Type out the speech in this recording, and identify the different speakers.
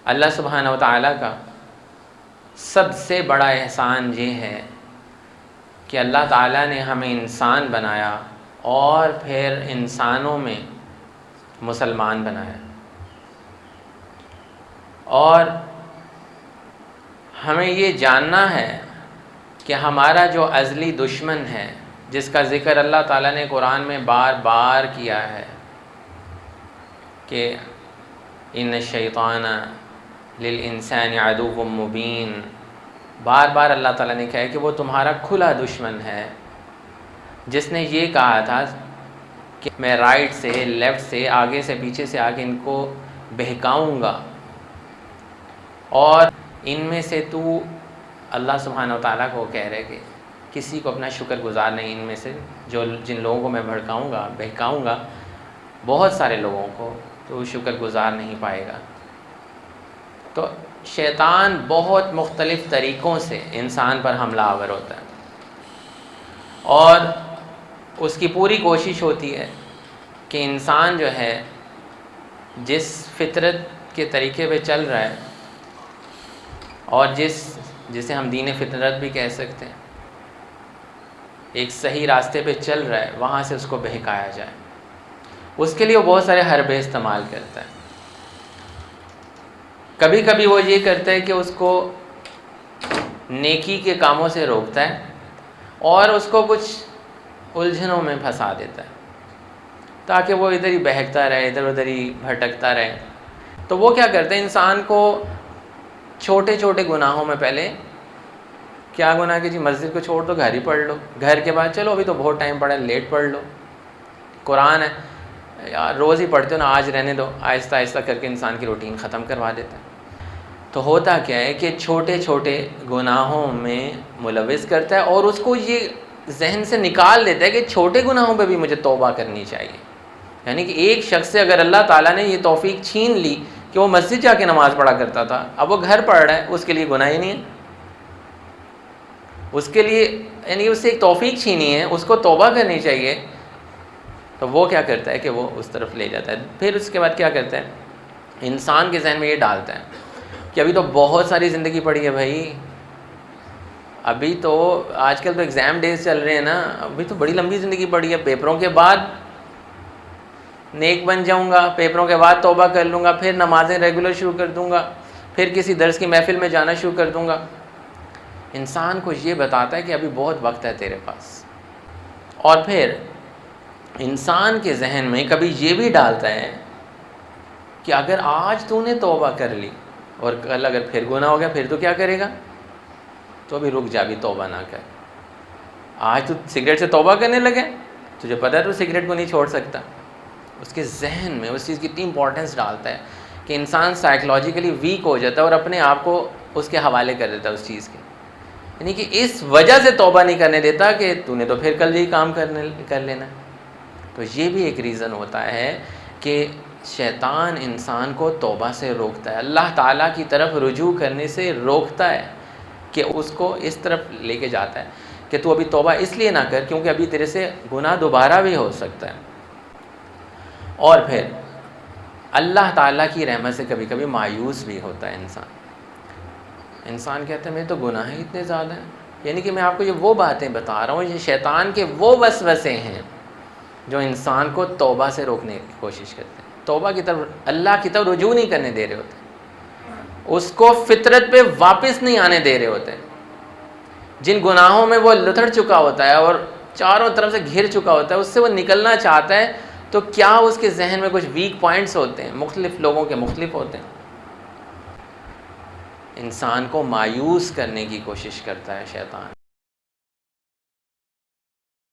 Speaker 1: اللہ سبحانہ و تعالیٰ کا سب سے بڑا احسان یہ ہے کہ اللہ تعالیٰ نے ہمیں انسان بنایا اور پھر انسانوں میں مسلمان بنایا، اور ہمیں یہ جاننا ہے کہ ہمارا جو ازلی دشمن ہے، جس کا ذکر اللہ تعالیٰ نے قرآن میں بار بار کیا ہے کہ ان الشیطان للانسان عدو مبین، بار بار اللہ تعالیٰ نے کہا ہے کہ وہ تمہارا کھلا دشمن ہے، جس نے یہ کہا تھا کہ میں رائٹ سے لیفٹ سے آگے سے پیچھے سے آگے ان کو بہکاؤں گا، اور ان میں سے تو اللہ سبحانہ و تعالیٰ کو کہہ رہے کہ کسی کو اپنا شکر گزار نہیں، ان میں سے جن لوگوں کو میں بہکاؤں گا بہت سارے لوگوں کو، تو شکر گزار نہیں پائے گا۔ تو شیطان بہت مختلف طریقوں سے انسان پر حملہ آور ہوتا ہے، اور اس کی پوری کوشش ہوتی ہے کہ انسان جو ہے جس فطرت کے طریقے پہ چل رہا ہے، اور جسے ہم دین فطرت بھی کہہ سکتے ہیں، ایک صحیح راستے پہ چل رہا ہے، وہاں سے اس کو بہکایا جائے۔ اس کے لیے وہ بہت سارے حربے استعمال کرتا ہے۔ کبھی کبھی وہ یہ کرتا ہے کہ اس کو نیکی کے کاموں سے روکتا ہے اور اس کو کچھ الجھنوں میں پھنسا دیتا ہے تاکہ وہ ادھر ہی بہکتا رہے، ادھر ادھر ہی بھٹکتا رہے۔ تو وہ کیا کرتے ہیں، انسان کو چھوٹے چھوٹے گناہوں میں پہلے کیا گناہ کہ جی مسجد کو چھوڑ دو، گھر ہی پڑھ لو، گھر کے بعد چلو ابھی تو بہت ٹائم پڑا ہے، لیٹ پڑھ لو، قرآن ہے یار روز ہی پڑھتے ہو نا، آج رہنے دو، آہستہ آہستہ کر کے انسان کی روٹین ختم کروا دیتا ہے۔ تو ہوتا کیا ہے کہ چھوٹے چھوٹے گناہوں میں ملوث کرتا ہے، اور اس کو یہ ذہن سے نکال دیتا ہے کہ چھوٹے گناہوں پہ بھی مجھے توبہ کرنی چاہیے۔ یعنی کہ ایک شخص سے اگر اللہ تعالیٰ نے یہ توفیق چھین لی کہ وہ مسجد جا کے نماز پڑھا کرتا تھا، اب وہ گھر پڑھ رہا ہے، اس کے لیے گناہ ہی نہیں ہے، اس کے لیے یعنی اس سے ایک توفیق چھینی ہے، اس کو توبہ کرنی چاہیے۔ تو وہ کیا کرتا ہے کہ وہ اس طرف لے جاتا ہے۔ پھر اس کے بعد کیا کرتا ہے، انسان کے ذہن میں یہ ڈالتا ہے کہ ابھی تو بہت ساری زندگی پڑی ہے بھائی، ابھی تو آج کل تو ایگزام ڈیز چل رہے ہیں نا، ابھی تو بڑی لمبی زندگی پڑی ہے، پیپروں کے بعد نیک بن جاؤں گا، پیپروں کے بعد توبہ کر لوں گا، پھر نمازیں ریگولر شروع کر دوں گا، پھر کسی درس کی محفل میں جانا شروع کر دوں گا۔ انسان کو یہ بتاتا ہے کہ ابھی بہت وقت ہے تیرے پاس، اور پھر انسان کے ذہن میں کبھی یہ بھی ڈالتا ہے کہ اگر آج تو نے توبہ کر لی اور کل اگر پھر گناہ ہو گیا پھر تو کیا کرے گا، تو ابھی رک جا، ابھی توبہ نہ کر، آج تو سگریٹ سے توبہ کرنے لگے، تجھے پتہ ہے تو سگریٹ کو نہیں چھوڑ سکتا۔ اس کے ذہن میں اس چیز کی اتنی امپورٹنس ڈالتا ہے کہ انسان سائیکلوجیکلی ویک ہو جاتا ہے اور اپنے آپ کو اس کے حوالے کر دیتا ہے اس چیز کے، یعنی کہ اس وجہ سے توبہ نہیں کرنے دیتا کہ تو نے تو پھر کل یہی کام کر لینا۔ تو یہ بھی ایک ریزن ہوتا ہے کہ شیطان انسان کو توبہ سے روکتا ہے، اللہ تعالیٰ کی طرف رجوع کرنے سے روکتا ہے، کہ اس کو اس طرف لے کے جاتا ہے کہ تو ابھی توبہ اس لیے نہ کر کیونکہ ابھی تیرے سے گناہ دوبارہ بھی ہو سکتا ہے۔ اور پھر اللہ تعالیٰ کی رحمت سے کبھی کبھی مایوس بھی ہوتا ہے انسان کہتا ہے میرے تو گناہ ہی اتنے زیادہ ہیں، یعنی کہ میں آپ کو یہ وہ باتیں بتا رہا ہوں، یہ شیطان کے وہ وسوسے ہیں جو انسان کو توبہ سے روکنے کی کوشش کرتے ہیں، توبہ کی طرف اللہ کی طرف رجوع نہیں کرنے دے رہے ہوتے، اس کو فطرت پہ واپس نہیں آنے دے رہے ہوتے۔ جن گناہوں میں وہ لتڑ چکا ہوتا ہے اور چاروں طرف سے گھر چکا ہوتا ہے، اس سے وہ نکلنا چاہتا ہے، تو کیا اس کے ذہن میں کچھ ویک پوائنٹس ہوتے ہیں، مختلف لوگوں کے مختلف ہوتے ہیں، انسان کو مایوس کرنے کی کوشش کرتا ہے شیطان۔